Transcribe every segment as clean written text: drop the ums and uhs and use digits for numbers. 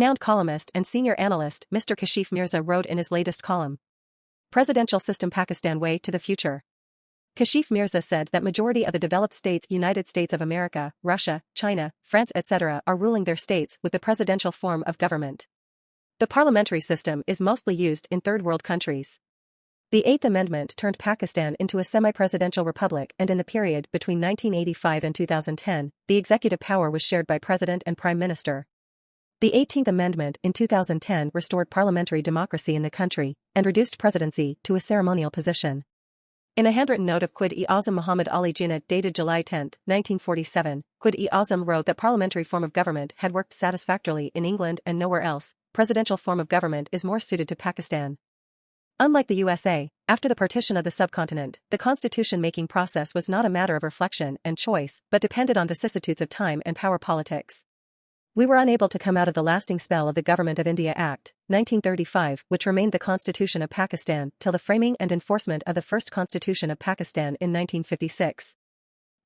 Renowned columnist and senior analyst Mr. Kashif Mirza wrote in his latest column, Presidential System Pakistan Way to the Future. Kashif Mirza said that majority of the developed states, United States of America, Russia, China, France etc. are ruling their states with the presidential form of government. The parliamentary system is mostly used in third world countries. The Eighth Amendment turned Pakistan into a semi-presidential republic, and in the period between 1985 and 2010, the executive power was shared by President and Prime Minister. The 18th Amendment in 2010 restored parliamentary democracy in the country and reduced presidency to a ceremonial position. In a handwritten note of Quaid-e-Azam Muhammad Ali Jinnah dated July 10, 1947, Quaid-e-Azam wrote that parliamentary form of government had worked satisfactorily in England and nowhere else. Presidential form of government is more suited to Pakistan. Unlike the USA, after the partition of the subcontinent, the constitution-making process was not a matter of reflection and choice, but depended on vicissitudes of time and power politics. We were unable to come out of the lasting spell of the Government of India Act, 1935, which remained the Constitution of Pakistan till the framing and enforcement of the first Constitution of Pakistan in 1956.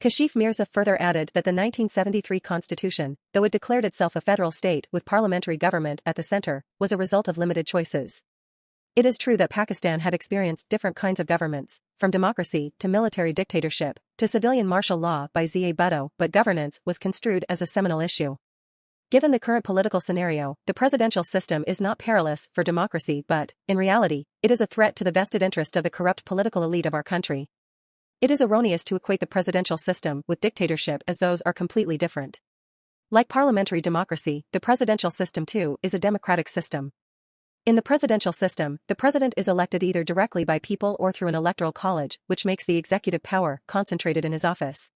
Kashif Mirza further added that the 1973 Constitution, though it declared itself a federal state with parliamentary government at the center, was a result of limited choices. It is true that Pakistan had experienced different kinds of governments, from democracy to military dictatorship to civilian martial law by Z.A. Bhutto, but governance was construed as a seminal issue. Given the current political scenario, the presidential system is not perilous for democracy but, in reality, it is a threat to the vested interest of the corrupt political elite of our country. It is erroneous to equate the presidential system with dictatorship, as those are completely different. Like parliamentary democracy, the presidential system too is a democratic system. In the presidential system, the president is elected either directly by people or through an electoral college, which makes the executive power concentrated in his office.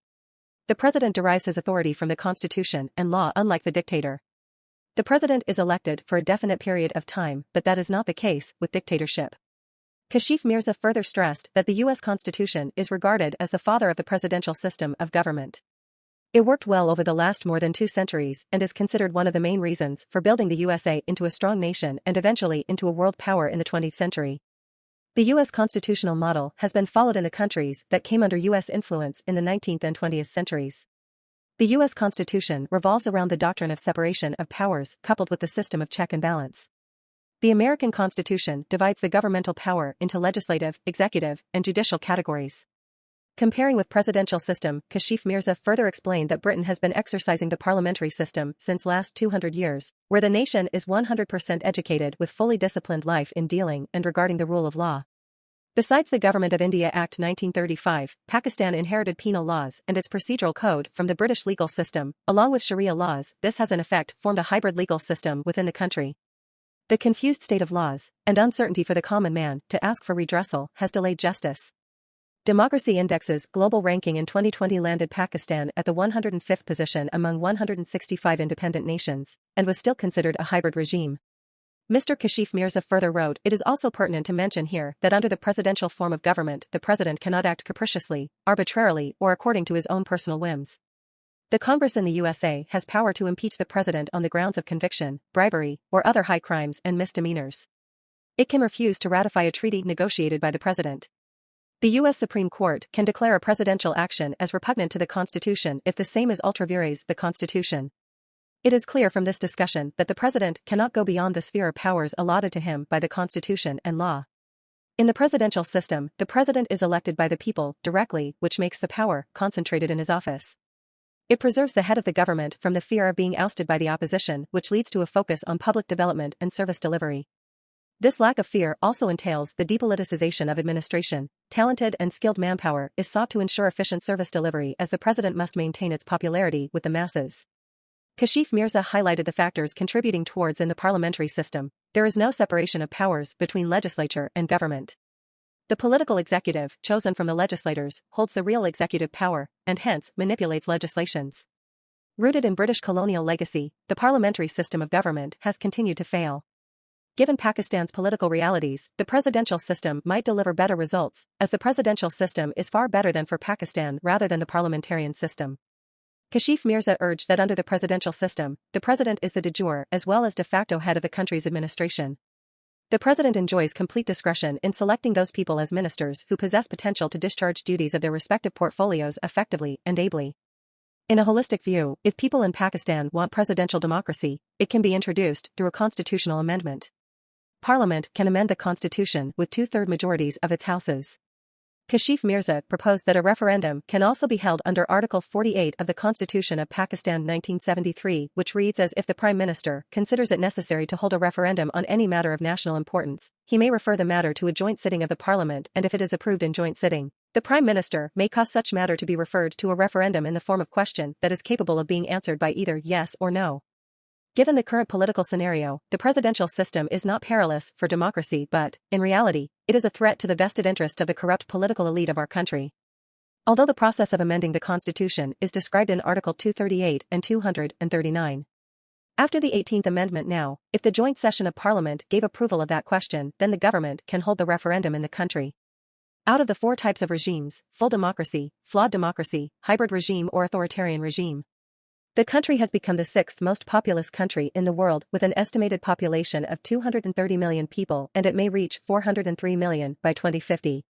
The president derives his authority from the constitution and law, unlike the dictator. The president is elected for a definite period of time, but that is not the case with dictatorship. Kashif Mirza further stressed that the U.S. Constitution is regarded as the father of the presidential system of government. It worked well over the last more than 2 centuries and is considered one of the main reasons for building the USA into a strong nation and eventually into a world power in the 20th century. The U.S. constitutional model has been followed in the countries that came under U.S. influence in the 19th and 20th centuries. The U.S. Constitution revolves around the doctrine of separation of powers coupled with the system of check and balance. The American Constitution divides the governmental power into legislative, executive, and judicial categories. Comparing with presidential system, Kashif Mirza further explained that Britain has been exercising the parliamentary system since last 200 years, where the nation is 100% educated with fully disciplined life in dealing and regarding the rule of law. Besides the Government of India Act 1935, Pakistan inherited penal laws and its procedural code from the British legal system, along with Sharia laws. This has in effect formed a hybrid legal system within the country. The confused state of laws, and uncertainty for the common man to ask for redressal, has delayed justice. Democracy Index's global ranking in 2020 landed Pakistan at the 105th position among 165 independent nations, and was still considered a hybrid regime. Mr. Kashif Mirza further wrote, "It is also pertinent to mention here that under the presidential form of government, the president cannot act capriciously, arbitrarily, or according to his own personal whims. The Congress in the USA has power to impeach the president on the grounds of conviction, bribery, or other high crimes and misdemeanors. It can refuse to ratify a treaty negotiated by the president. The U.S. Supreme Court can declare a presidential action as repugnant to the Constitution if the same is ultra vires the Constitution. It is clear from this discussion that the president cannot go beyond the sphere of powers allotted to him by the Constitution and law. In the presidential system, the president is elected by the people directly, which makes the power concentrated in his office. It preserves the head of the government from the fear of being ousted by the opposition, which leads to a focus on public development and service delivery. This lack of fear also entails the depoliticization of administration. Talented and skilled manpower is sought to ensure efficient service delivery, as the president must maintain its popularity with the masses." Kashif Mirza highlighted the factors contributing towards in the parliamentary system. There is no separation of powers between legislature and government. The political executive, chosen from the legislators, holds the real executive power, and hence manipulates legislations. Rooted in British colonial legacy, the parliamentary system of government has continued to fail. Given Pakistan's political realities, the presidential system might deliver better results, as the presidential system is far better than for Pakistan rather than the parliamentarian system. Kashif Mirza urged that under the presidential system, the president is the de jure as well as de facto head of the country's administration. The president enjoys complete discretion in selecting those people as ministers who possess potential to discharge duties of their respective portfolios effectively and ably. In a holistic view, if people in Pakistan want presidential democracy, it can be introduced through a constitutional amendment. Parliament can amend the constitution with two-third majorities of its houses. Kashif Mirza proposed that a referendum can also be held under Article 48 of the Constitution of Pakistan 1973, which reads as if the Prime Minister considers it necessary to hold a referendum on any matter of national importance, he may refer the matter to a joint sitting of the Parliament, and if it is approved in joint sitting, the Prime Minister may cause such matter to be referred to a referendum in the form of question that is capable of being answered by either yes or no. Given the current political scenario, the presidential system is not perilous for democracy but, in reality, it is a threat to the vested interest of the corrupt political elite of our country. Although the process of amending the Constitution is described in Article 238 and 239. After the 18th Amendment now, if the joint session of Parliament gave approval of that question, then the government can hold the referendum in the country. Out of the four types of regimes, full democracy, flawed democracy, hybrid regime or authoritarian regime, the country has become the sixth most populous country in the world with an estimated population of 230 million people, and it may reach 403 million by 2050.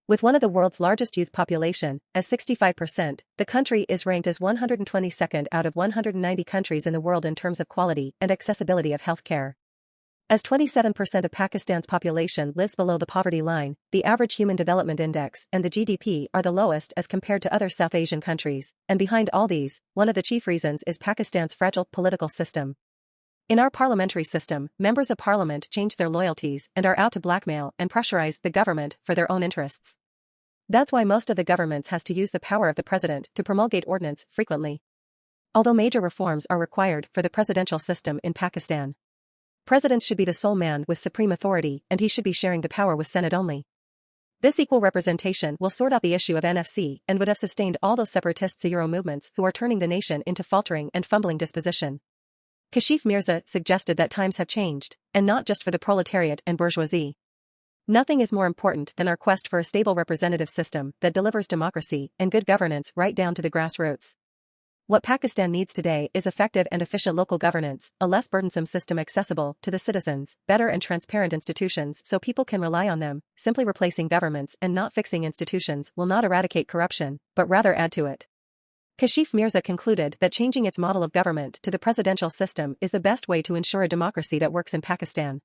With one of the world's largest youth population, as 65%, the country is ranked as 122nd out of 190 countries in the world in terms of quality and accessibility of healthcare. As 27% of Pakistan's population lives below the poverty line, the average Human Development Index and the GDP are the lowest as compared to other South Asian countries, and behind all these, one of the chief reasons is Pakistan's fragile political system. In our parliamentary system, members of parliament change their loyalties and are out to blackmail and pressurize the government for their own interests. That's why most of the governments has to use the power of the president to promulgate ordinance frequently. Although major reforms are required for the presidential system in Pakistan, presidents should be the sole man with supreme authority, and he should be sharing the power with Senate only. This equal representation will sort out the issue of NFC and would have sustained all those separatist Euro movements who are turning the nation into faltering and fumbling disposition. Kashif Mirza suggested that times have changed, and not just for the proletariat and bourgeoisie. Nothing is more important than our quest for a stable representative system that delivers democracy and good governance right down to the grassroots. What Pakistan needs today is effective and efficient local governance, a less burdensome system accessible to the citizens, better and transparent institutions so people can rely on them. Simply replacing governments and not fixing institutions will not eradicate corruption, but rather add to it. Kashif Mirza concluded that changing its model of government to the presidential system is the best way to ensure a democracy that works in Pakistan.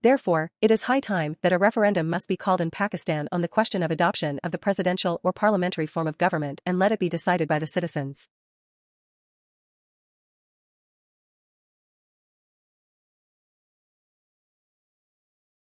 Therefore, it is high time that a referendum must be called in Pakistan on the question of adoption of the presidential or parliamentary form of government and let it be decided by the citizens.